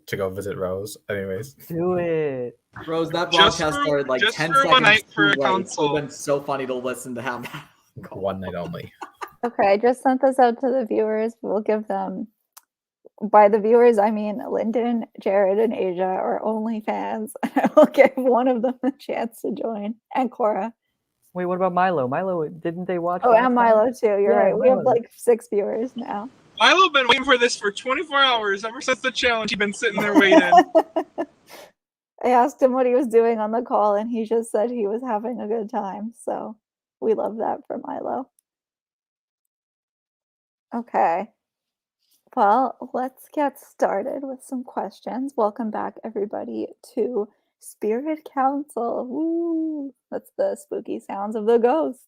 to go visit Rose. Anyways. Do it. Rose, that broadcast started like 10 seconds one night for too a late. council. It would have been so funny to listen to have that. One night only. Okay, I just sent this out to the viewers. We'll give them, by the viewers, I mean Lyndon, Jared, and Asia are only fans. I will give one of them a chance to join, and Cora. Wait, what about Milo? Milo, didn't they watch? Oh, last and time? Milo too. You're Yeah, right. We have Milo. like 6 viewers now. Milo been waiting for this for 24 hours ever since the challenge. He's been sitting there waiting. I asked him what he was doing on the call, and he just said he was having a good time. So we love that for Milo. Okay. Well, let's get started with some questions. Welcome back, everybody, to Spirit Council. Woo! That's the spooky sounds of the ghosts.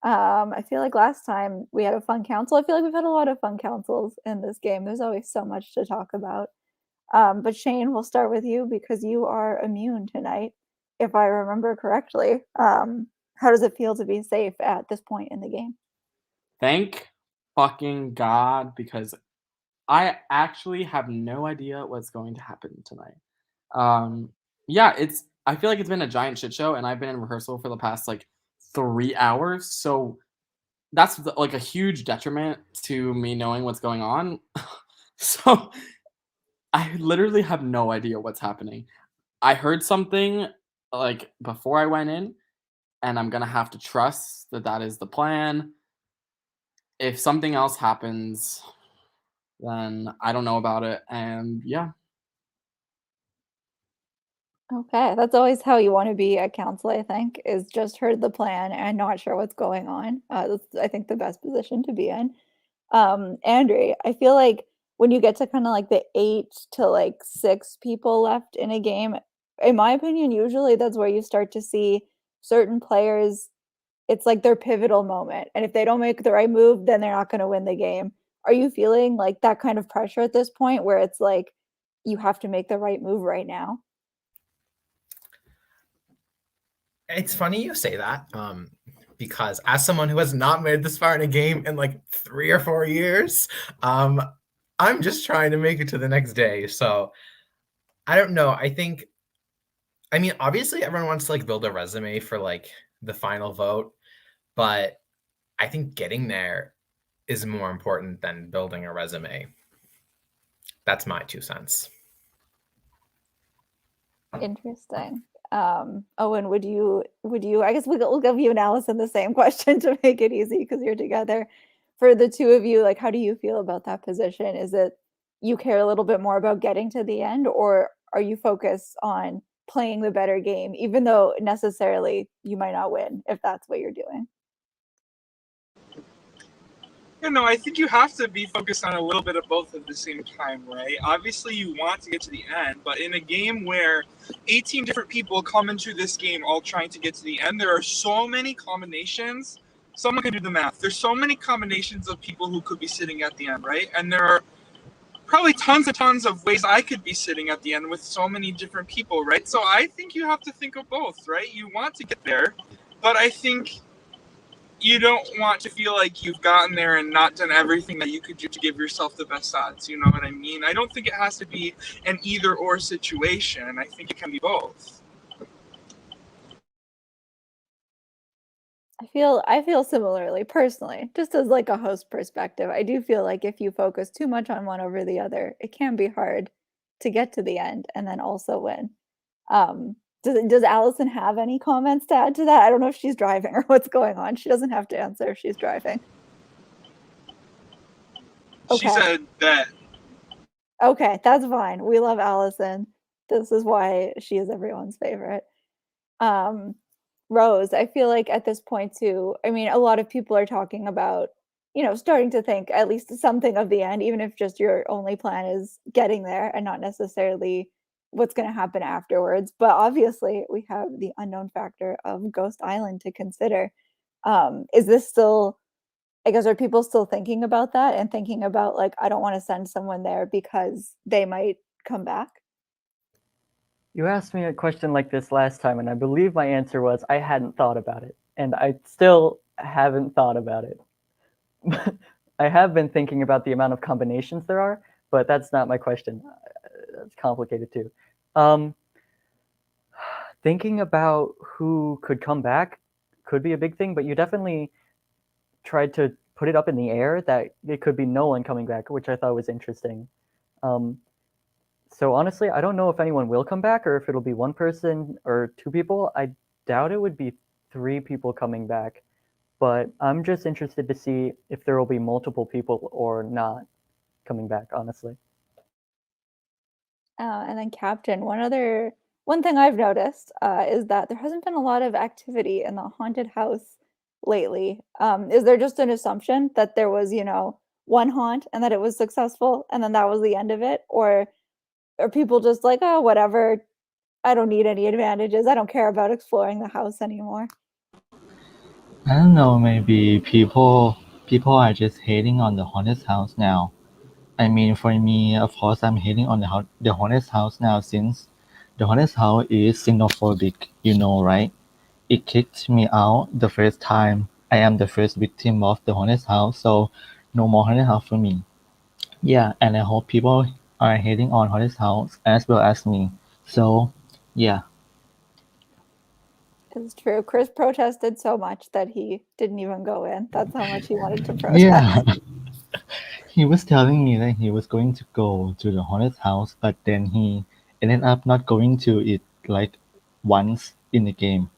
I feel like last time we had a fun council. I feel like we've had a lot of fun councils in this game. There's always so much to talk about. But Shane, we'll start with you because you are immune tonight, if I remember correctly. How does it feel to be safe at this point in the game? Thank fucking God, because I actually have no idea what's going to happen tonight. Yeah, I feel like it's been a giant shit show, and I've been in rehearsal for the past like 3 hours, so that's like a huge detriment to me knowing what's going on. So I literally have no idea what's happening. I heard something like before I went in, and I'm gonna have to trust that that is the plan. If something else happens, then I don't know about it, and yeah. Okay, that's always how you want to be at council, I think, is just heard the plan and not sure what's going on. That's, I think, the best position to be in. Andre, I feel like when you get to kind of like the 8 to like 6 people left in a game, in my opinion, usually that's where you start to see certain players, it's like their pivotal moment. And if they don't make the right move, then they're not going to win the game. Are you feeling like that kind of pressure at this point where it's like you have to make the right move right now? It's funny you say that, because as someone who has not made this far in a game in like 3 or 4 years, I'm just trying to make it to the next day. So I don't know. I mean, obviously everyone wants to like build a resume for like the final vote, but I think getting there is more important than building a resume. That's my 2 cents. Interesting. Owen, would you, I guess we'll give you and Allison the same question to make it easy because you're together. For the 2 of you, like, how do you feel about that position? Is it you care a little bit more about getting to the end, or are you focused on playing the better game, even though necessarily you might not win if that's what you're doing? You know, I think you have to be focused on a little bit of both at the same time, right? Obviously, you want to get to the end, but in a game where 18 different people come into this game all trying to get to the end, there are so many combinations. Someone can do the math. There's so many combinations of people who could be sitting at the end, right? And there are probably tons and tons of ways I could be sitting at the end with so many different people, right? So I think you have to think of both, right? You want to get there, but I think you don't want to feel like you've gotten there and not done everything that you could do to give yourself the best odds. You know what I mean? I don't think it has to be an either or situation. I think it can be both. I feel similarly personally, just as like a host perspective. I do feel like if you focus too much on one over the other, it can be hard to get to the end and then also win. Does Allison have any comments to add to that? I don't know if she's driving or what's going on. She doesn't have to answer if she's driving. She said that. Okay, that's fine. We love Allison. This is why she is everyone's favorite. Rose, I feel like at this point too, I mean, a lot of people are talking about, you know, starting to think at least something of the end, even if just your only plan is getting there and not necessarily what's going to happen afterwards. But obviously we have the unknown factor of Ghost Island to consider. Is this still, I guess, are people still thinking about that and thinking about like, I don't want to send someone there because they might come back? You asked me a question like this last time, and I believe my answer was I hadn't thought about it, and I still haven't thought about it. I have been thinking about the amount of combinations there are, but that's not my question. complicated too. Thinking about who could come back could be a big thing, but you definitely tried to put it up in the air that it could be no one coming back, which I thought was interesting. So honestly, I don't know if anyone will come back or if it'll be one person or two people. I doubt it would be 3 people coming back, but I'm just interested to see if there will be multiple people or not coming back, honestly. And then Captain, one thing I've noticed is that there hasn't been a lot of activity in the haunted house lately. Is there just an assumption that there was, one haunt and that it was successful and then that was the end of it? Or are people just like, oh, whatever, I don't need any advantages. I don't care about exploring the house anymore. I don't know, maybe people are just hating on the haunted house now. I mean, for me, of course, I'm hating on the haunted house now since the haunted house is xenophobic, right? It kicked me out the first time. I am the first victim of the haunted house, so no more haunted house for me. Yeah, and I hope people are hating on haunted house as well as me. So, yeah. It's true. Chris protested so much that he didn't even go in. That's how much he wanted to protest. Yeah. He was telling me that he was going to go to the haunted house, but then he ended up not going to it like once in the game.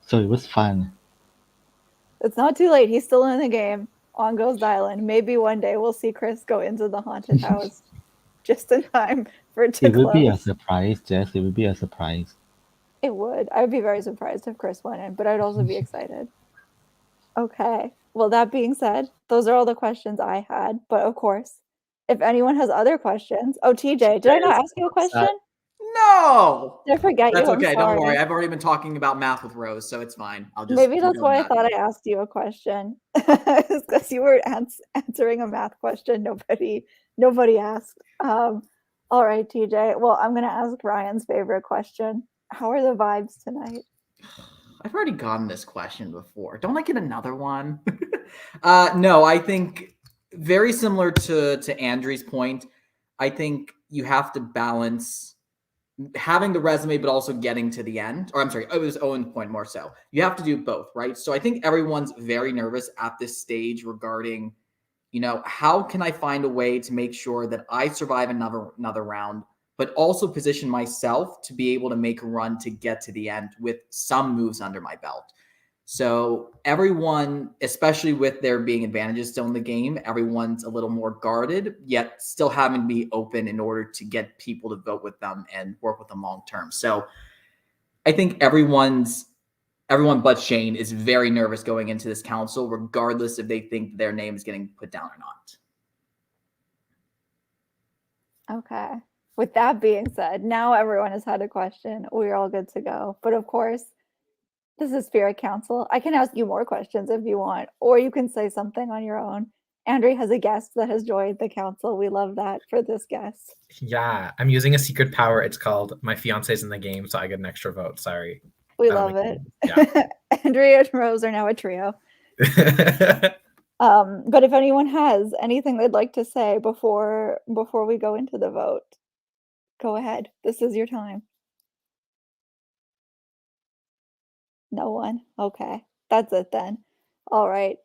So it was fun. It's not too late. He's still in the game on Ghost Island. Maybe one day we'll see Chris go into the haunted house just in time for it to It would be a close. surprise, Jess. It would be a surprise. It would. I would be very surprised if Chris went in, but I'd also be excited. Okay. Well, that being said, those are all the questions I had. But of course, if anyone has other questions. Oh, TJ, did I not ask you a question? No. Did I forget That's you? I'm okay. Don't sorry. worry. I've already been talking about math with Rose, so it's fine. I'll just Maybe that's keep why I doing thought I asked you a question. Because you were answering a math question nobody asked. All right, TJ. Well, I'm going to ask Ryan's favorite question. How are the vibes tonight? I've already gotten this question before. Don't I get another one? No, I think very similar to Andrew's point. I think you have to balance having the resume, but also getting to the end. Or I'm sorry, it was Owen's point more so. You have to do both, right? So I think everyone's very nervous at this stage regarding, how can I find a way to make sure that I survive another round, but also position myself to be able to make a run to get to the end with some moves under my belt. So everyone, especially with there being advantages still in the game, everyone's a little more guarded, yet still having to be open in order to get people to vote with them and work with them long term. So I think everyone but Shane is very nervous going into this council, regardless if they think their name is getting put down or not. Okay. With that being said, now everyone has had a question. We're all good to go. But of course, this is Spirit Council. I can ask you more questions if you want, or you can say something on your own. Andre has a guest that has joined the council. We love that for this guest. Yeah, I'm using a secret power. It's called My Fiance's in the Game, so I get an extra vote. Sorry. We love it. Yeah. Andrea and Rose are now a trio. But if anyone has anything they'd like to say before we go into the vote, go ahead. This is your time. No one? Okay. That's it then. All right.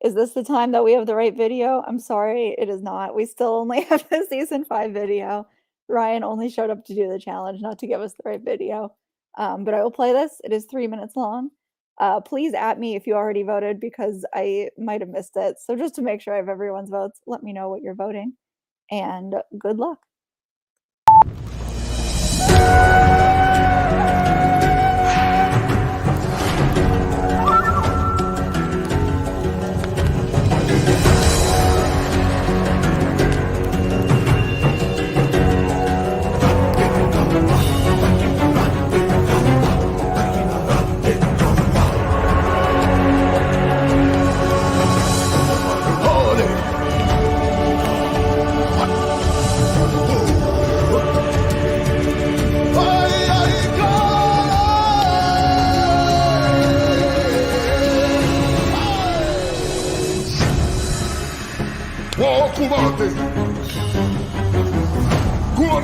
Is this the time that we have the right video? I'm sorry, it is not. We still only have the season 5 video. Ryan only showed up to do the challenge, not to give us the right video. But I will play this. It is 3 minutes long. Please at me if you already voted because I might have missed it. So just to make sure I have everyone's votes, let me know what you're voting. And good luck. Oh!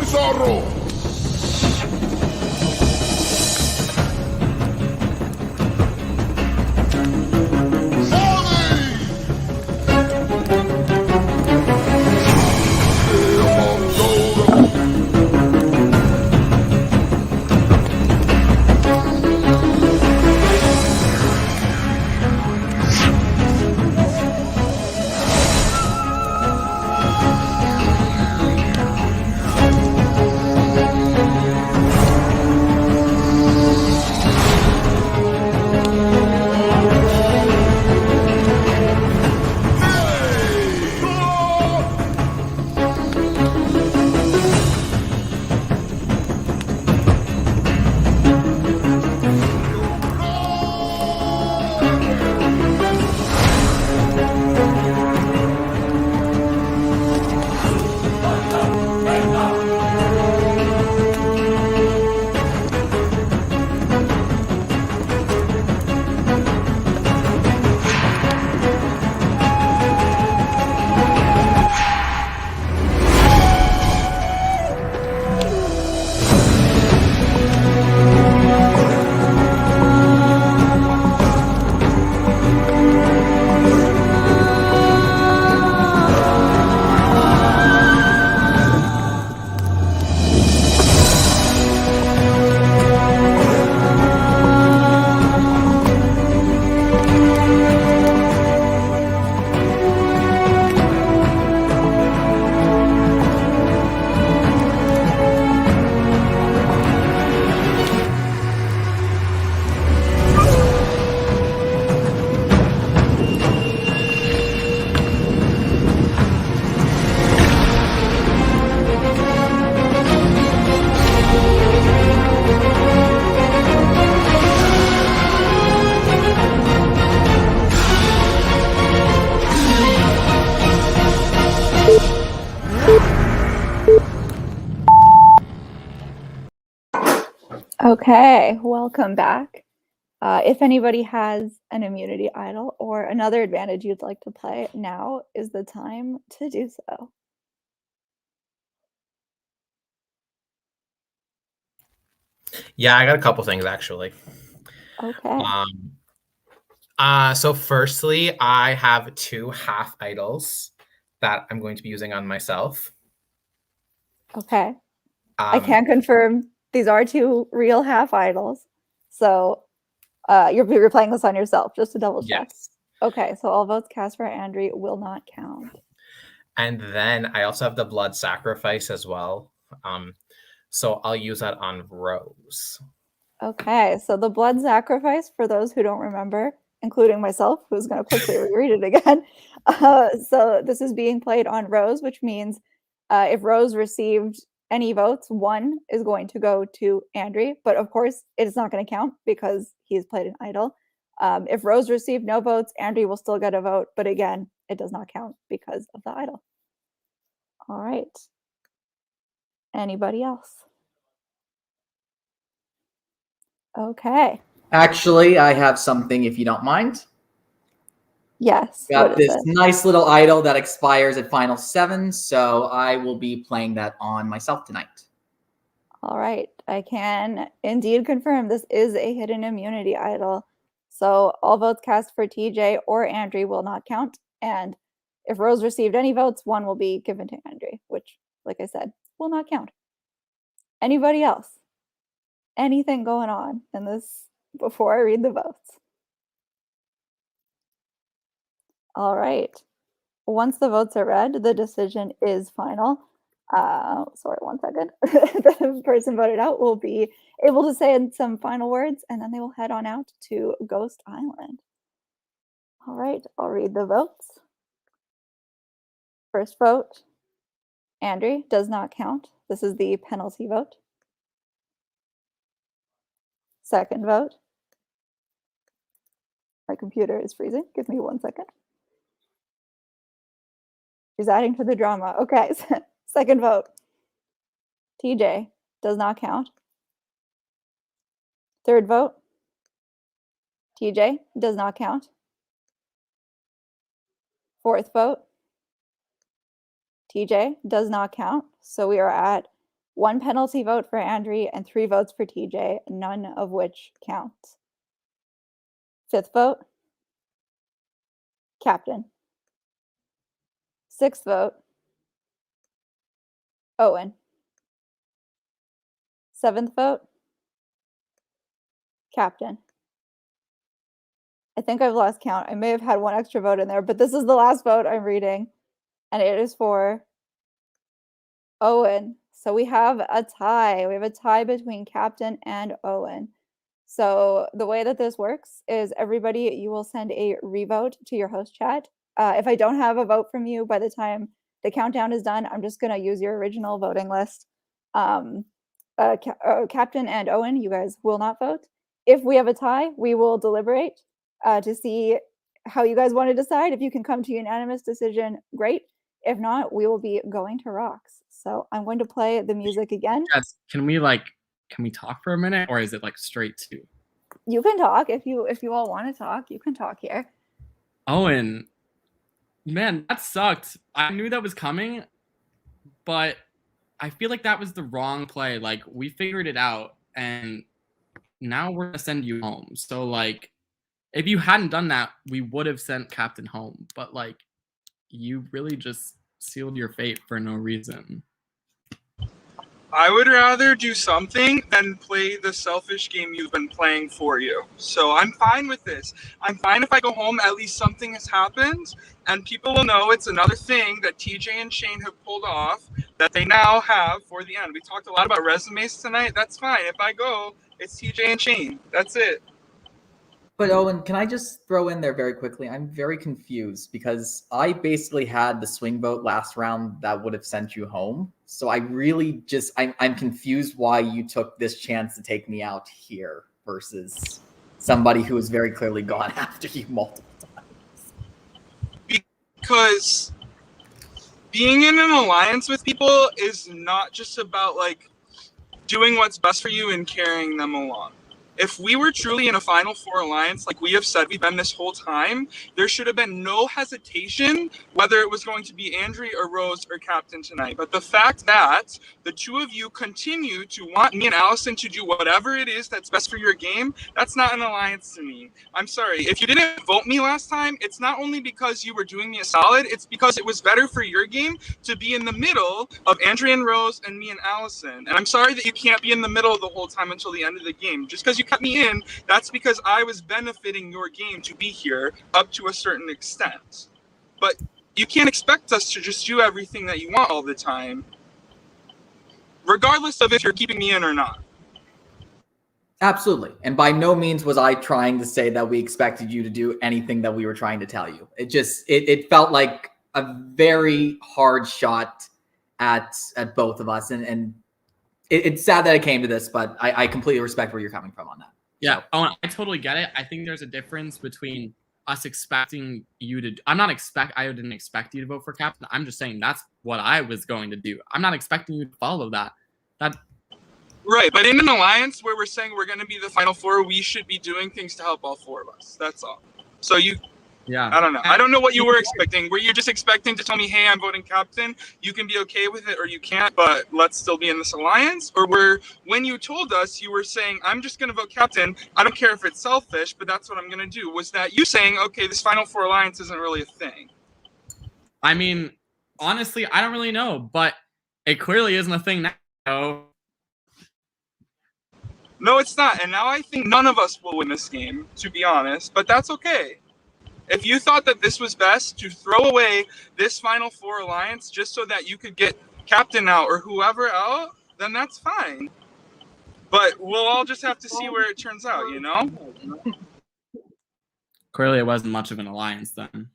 Zorro! Okay, welcome back. If anybody has an immunity idol or another advantage you'd like to play, now is the time to do so. Yeah, I got a couple things actually. Okay. So firstly, I have 2 half idols that I'm going to be using on myself. Okay. I can confirm these are 2 real half idols. So you're playing this on yourself, just to double check. Yes. Okay, so all votes cast for Andri will not count. And then I also have the blood sacrifice as well. So I'll use that on Rose. Okay, so the blood sacrifice, for those who don't remember, including myself, who's going to quickly reread it again. So this is being played on Rose, which means if Rose received any votes, 1 is going to go to Andri, but of course it is not going to count because he's played an idol. If Rose received no votes, Andri will still get a vote, but again, it does not count because of the idol. All right. Anybody else? Okay. Actually, I have something if you don't mind. Yes. Got this nice little idol that expires at Final 7, so I will be playing that on myself tonight. All right. I can indeed confirm this is a hidden immunity idol. So all votes cast for TJ or Andri will not count. And if Rose received any votes, 1 will be given to Andri, which, like I said, will not count. Anybody else? Anything going on in this before I read the votes? All right. Once the votes are read, the decision is final. Sorry, 1 second. The person voted out will be able to say some final words, and then they will head on out to Ghost Island. All right, I'll read the votes. First vote, Andri, does not count. This is the penalty vote. Second vote. My computer is freezing. Give me 1 second. She's adding to the drama. Okay, second vote. TJ, does not count. Third vote. TJ, does not count. Fourth vote. TJ, does not count. So we are at 1 penalty vote for Andrew, and 3 votes for TJ, none of which count. 5th vote, Captain. 6th vote, Owen. 7th vote, Captain. I think I've lost count. I may have had 1 extra vote in there, but this is the last vote I'm reading, and it is for Owen. So we have a tie. We have a tie between Captain and Owen. So the way that this works is everybody, you will send a revote to your host chat. If I don't have a vote from you by the time the countdown is done, I'm just going to use your original voting list. Captain and Owen, you guys will not vote. If we have a tie, we will deliberate to see how you guys want to decide. If you can come to a unanimous decision, great. If not, we will be going to rocks. So I'm going to play the music again. Yes. Can we talk for a minute, or is it like straight to? You can talk if you all want to talk. You can talk here. Owen, man, that sucked. I knew that was coming, but I feel like that was the wrong play. Like, we figured it out, and now we're gonna send you home. So like, if you hadn't done that, we would have sent Captain home. But like, you really just sealed your fate for no reason. I would rather do something than play the selfish game you've been playing for you. So I'm fine with this. I'm fine if I go home, at least something has happened, and people will know it's another thing that TJ and Shane have pulled off that they now have for the end. We talked a lot about resumes tonight. That's fine. If I go, it's TJ and Shane. That's it. But Owen, can I just throw in there very quickly? I'm very confused because I basically had the swing vote last round that would have sent you home. So I really I'm confused why you took this chance to take me out here versus somebody who has very clearly gone after you multiple times. Because being in an alliance with people is not just about like doing what's best for you and carrying them along. If we were truly in a Final Four alliance, like we have said we've been this whole time, there should have been no hesitation whether it was going to be Andrew or Rose or Captain tonight. But the fact that the two of you continue to want me and Allison to do whatever it is that's best for your game, that's not an alliance to me. I'm sorry. If you didn't vote me last time, it's not only because you were doing me a solid, it's because it was better for your game to be in the middle of Andrea and Rose and me and Allison. And I'm sorry that you can't be in the middle the whole time until the end of the game. Just because you cut me in, that's because I was benefiting your game to be here up to a certain extent. But you can't expect us to just do everything that you want all the time, regardless of if you're keeping me in or not. Absolutely. And by no means was I trying to say that we expected you to do anything that we were trying to tell you. It just, it felt like a very hard shot at both of us. And it's sad that it came to this, but I completely respect where you're coming from on that. Yeah, Owen, I totally get it. I think there's a difference between us expecting you to. I didn't expect you to vote for Captain. I'm just saying that's what I was going to do. I'm not expecting you to follow that. Right, but in an alliance where we're saying we're going to be the Final Four, we should be doing things to help all four of us. That's all. So yeah. I don't know. I don't know what you were expecting. Were you just expecting to tell me, hey, I'm voting Captain, you can be okay with it or you can't, but let's still be in this alliance? Or when you told us, you were saying, I'm just going to vote Captain. I don't care if it's selfish, but that's what I'm going to do. Was that you saying, okay, this Final Four alliance isn't really a thing? I mean, honestly, I don't really know, but it clearly isn't a thing now. No, it's not. And now I think none of us will win this game, to be honest, but that's okay. If you thought that this was best to throw away this Final Four alliance just so that you could get Captain out or whoever out, then that's fine. But we'll all just have to see where it turns out, you know? Clearly, it wasn't much of an alliance then.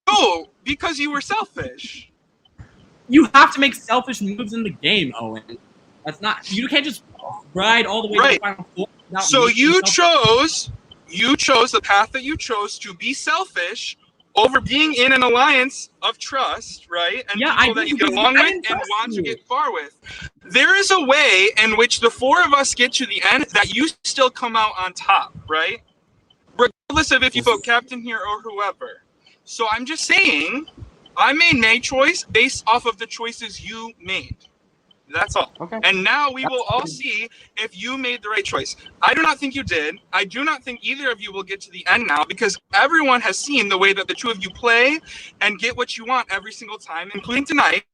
No, because you were selfish. You have to make selfish moves in the game, Owen. That's not. You can't just ride all the way to the Final Four. So you chose the path that you chose to be selfish over being in an alliance of trust, right? And people that you get along with and want to get far with. There is a way in which the four of us get to the end that you still come out on top, right? Regardless of if you vote Captain here or whoever. So I'm just saying, I made my choice based off of the choices you made. That's all. Okay. And now we will all see if you made the right choice. I do not think you did. I do not think either of you will get to the end now, because everyone has seen the way that the two of you play and get what you want every single time, including tonight.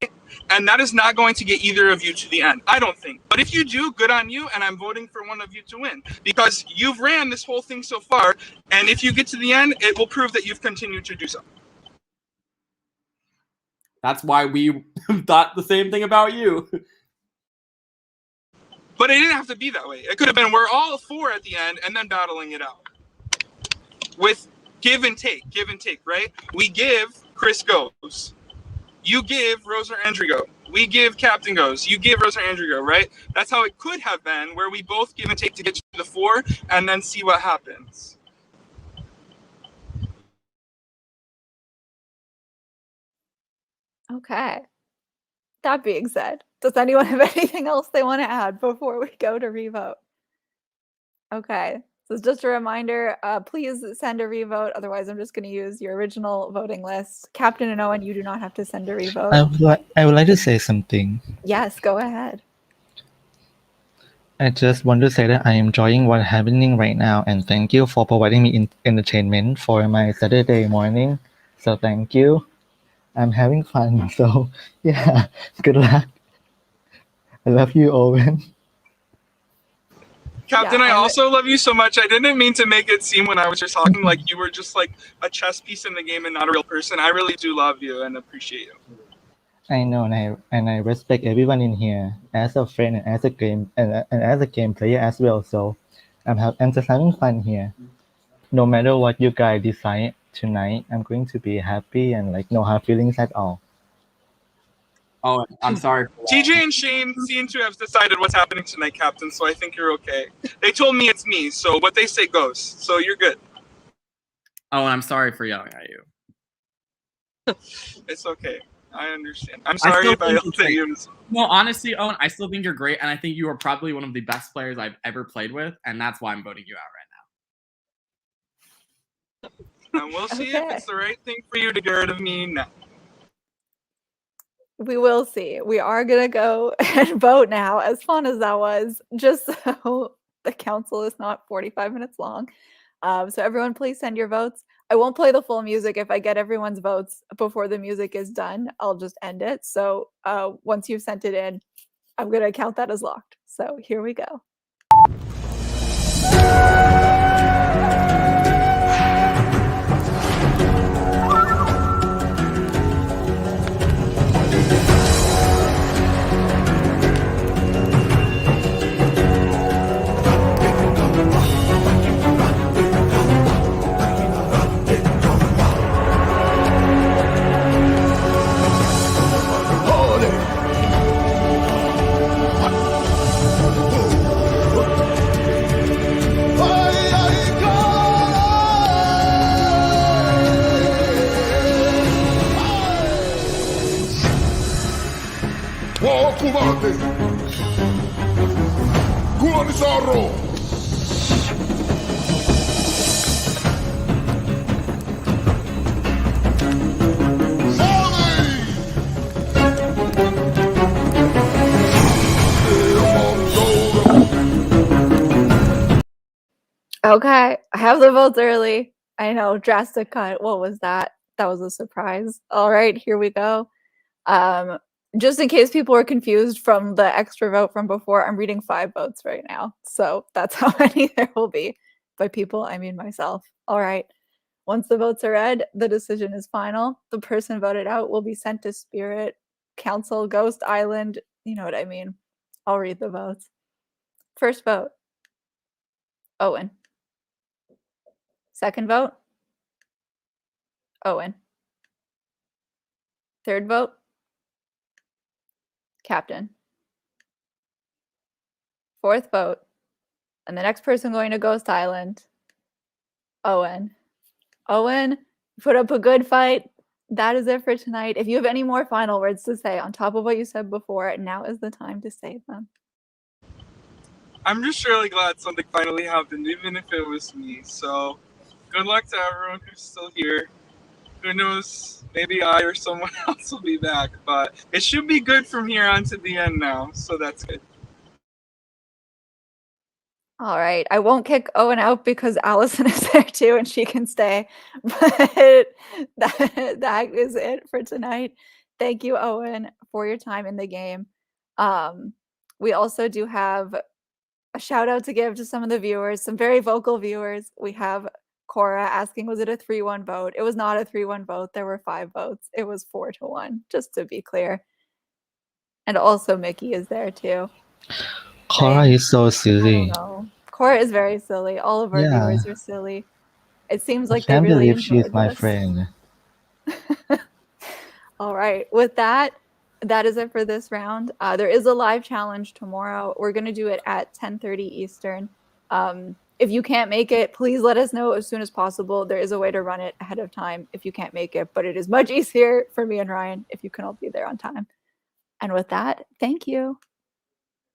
And that is not going to get either of you to the end, I don't think. But if you do, good on you, and I'm voting for one of you to win, because you've ran this whole thing so far, and if you get to the end, it will prove that you've continued to do so. That's why we thought the same thing about you. But it didn't have to be that way. It could have been we're all four at the end and then battling it out. With give and take, right? We give Chris goes. You give Rose or Andrew go. We give Captain goes. You give Rose or Andrew go, right? That's how it could have been, where we both give and take to get to the four and then see what happens. Okay. That being said, does anyone have anything else they want to add before we go to revote? Okay. So just a reminder, please send a revote. Otherwise, I'm just going to use your original voting list. Captain and Owen, you do not have to send a revote. I would like to say something. Yes, go ahead. I just want to say that I am enjoying what's happening right now, and thank you for providing me entertainment for my Saturday morning. So thank you. I'm having fun. So yeah, good luck. I love you, Owen. Captain, I also love you so much. I didn't mean to make it seem when I was just talking like you were just like a chess piece in the game and not a real person. I really do love you and appreciate you. I know, and I respect everyone in here as a friend and as a game and as a game player as well. So I'm just having fun here. No matter what you guys decide tonight, I'm going to be happy and like no hard feelings at all. Oh, I'm sorry. TJ and Shane seem to have decided what's happening tonight, Captain, so I think you're okay. They told me it's me, so what they say goes. So you're good. Oh, I'm sorry for yelling at you. It's okay. I understand. I'm sorry if I yelled at you. No, honestly, Owen, I still think you're great, and I think you are probably one of the best players I've ever played with, and that's why I'm voting you out right now. And we'll see if it's the right thing for you to get rid of me now. We will see. We are going to go and vote now, as fun as that was, just so the council is not 45 minutes long. So everyone, please send your votes. I won't play the full music. If I get everyone's votes before the music is done, I'll just end it. So once you've sent it in, I'm going to count that as locked. So here we go. Kumate! Kuanisaro! Okay, I have the votes early. I know, drastic cut. What was that? That was a surprise. All right, here we go. Just in case people are confused from the extra vote from before, I'm reading 5 votes right now. So that's how many there will be. By people, I mean myself. All right. Once the votes are read, the decision is final. The person voted out will be sent to Spirit Council, Ghost Island. You know what I mean. I'll read the votes. First vote, Owen. Second vote, Owen. Third vote, Captain. Fourth vote, and the next person going to Ghost Island, Owen. Owen, put up a good fight. That is it for tonight. If you have any more final words to say on top of what you said before, now is the time to say them. I'm just really glad something finally happened, even if it was me. So good luck to everyone who's still here. Who knows? Maybe I or someone else will be back, but it should be good from here on to the end now, so that's good. All right. I won't kick Owen out because Allison is there too and she can stay. But that is it for tonight. Thank you, Owen, for your time in the game. We also do have a shout out to give to some of the viewers, some very vocal viewers. We have Cora asking, was it a 3-1 vote? It was not a 3-1 vote. There were 5 votes. It was 4-1, just to be clear. And also Mickey is there too. Cora is so silly. No. Cora is very silly. All of our Yeah. viewers are silly. It seems I like they can't really believe she's enjoyed my this. friend. All right. With that, that is it for this round. There is a live challenge tomorrow. We're going to do it at 10:30 Eastern. If you can't make it, please let us know as soon as possible. There is a way to run it ahead of time if you can't make it, but it is much easier for me and Ryan if you can all be there on time. And with that, thank you.